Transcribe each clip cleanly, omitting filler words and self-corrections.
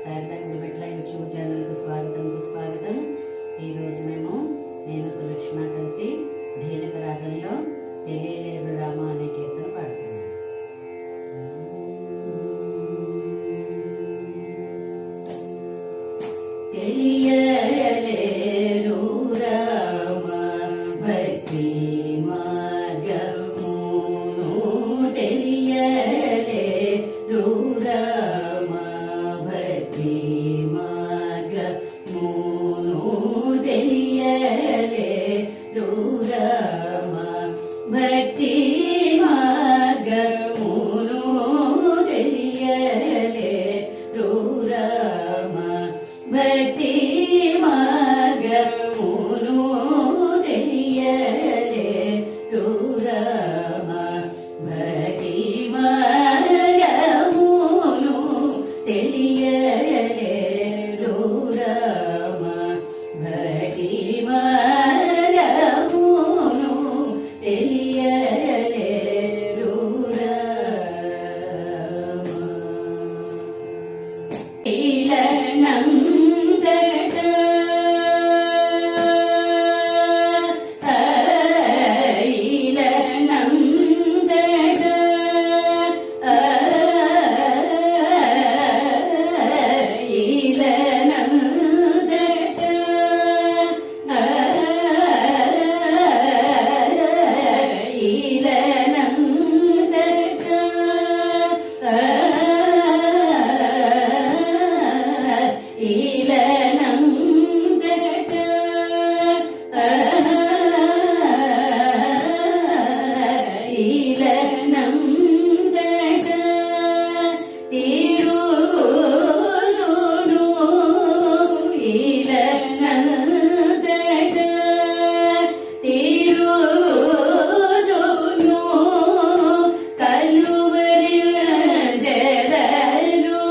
Sharada Gudimetla YouTube ఛానల్కు స్వాగతం సుస్వాగతం. ఈరోజు నేను సులక్షణ కలిసి ధేనుక రాగంలో తెలియలేరు రామ అనే కీర్తన పాడుతున్నాను. తెలియలేరు రామ భక్తి మార్గమును, తెలియలేరు రామ భక్తి మార్గమును, తెలియలేరు రామ భక్తి మార్గమును, తెలియలేరు రామ భక్తి మార్గమును, తెలియలేరు రామ భక్తి మార్గమును, తెలియలేరు రామ భక్తి మార్గమును, తెలియలేరు రామ. ఇలనందట ఇలనందట ఇలనందట ఇలనందట ఇలనందట ఇలనందట తిరుగుదును ఇలనందట తిరుగుదును కలువరి జరరు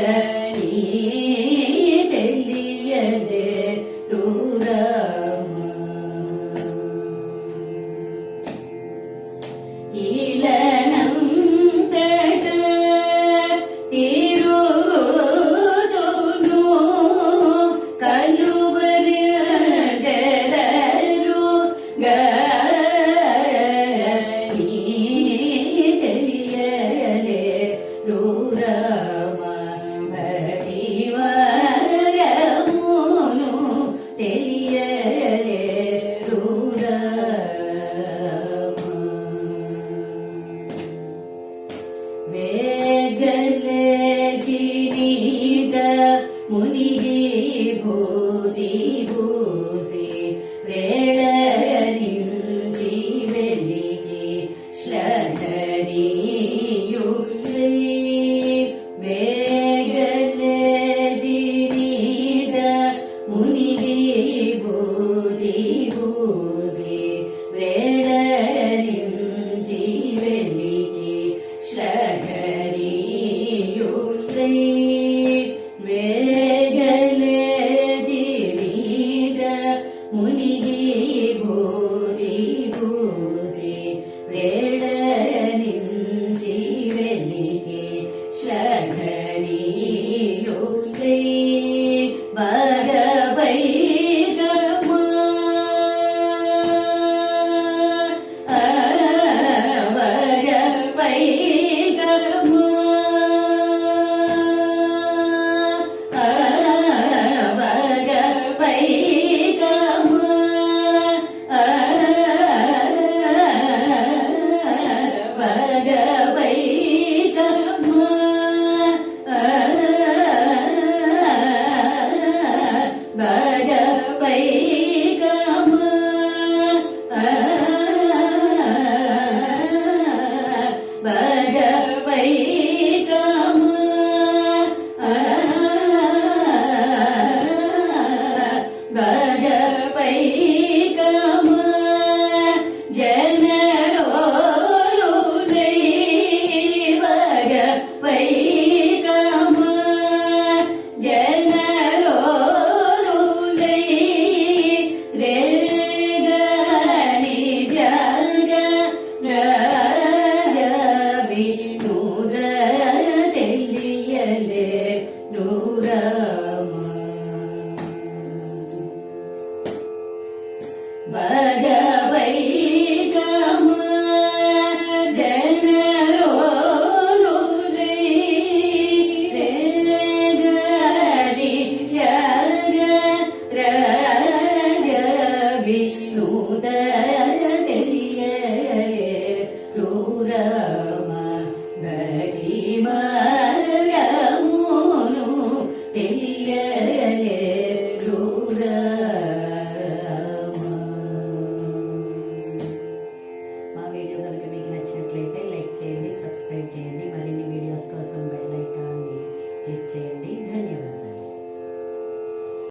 గాని తెలియలేరు రామ. ఇలనందట తిరుగుదును కలువరి జరరు గాని తెలియలేరు రామ భక్తి మార్గమును, తెలియలేరు రామ. వేగలేచి నీడ మునిగి భూది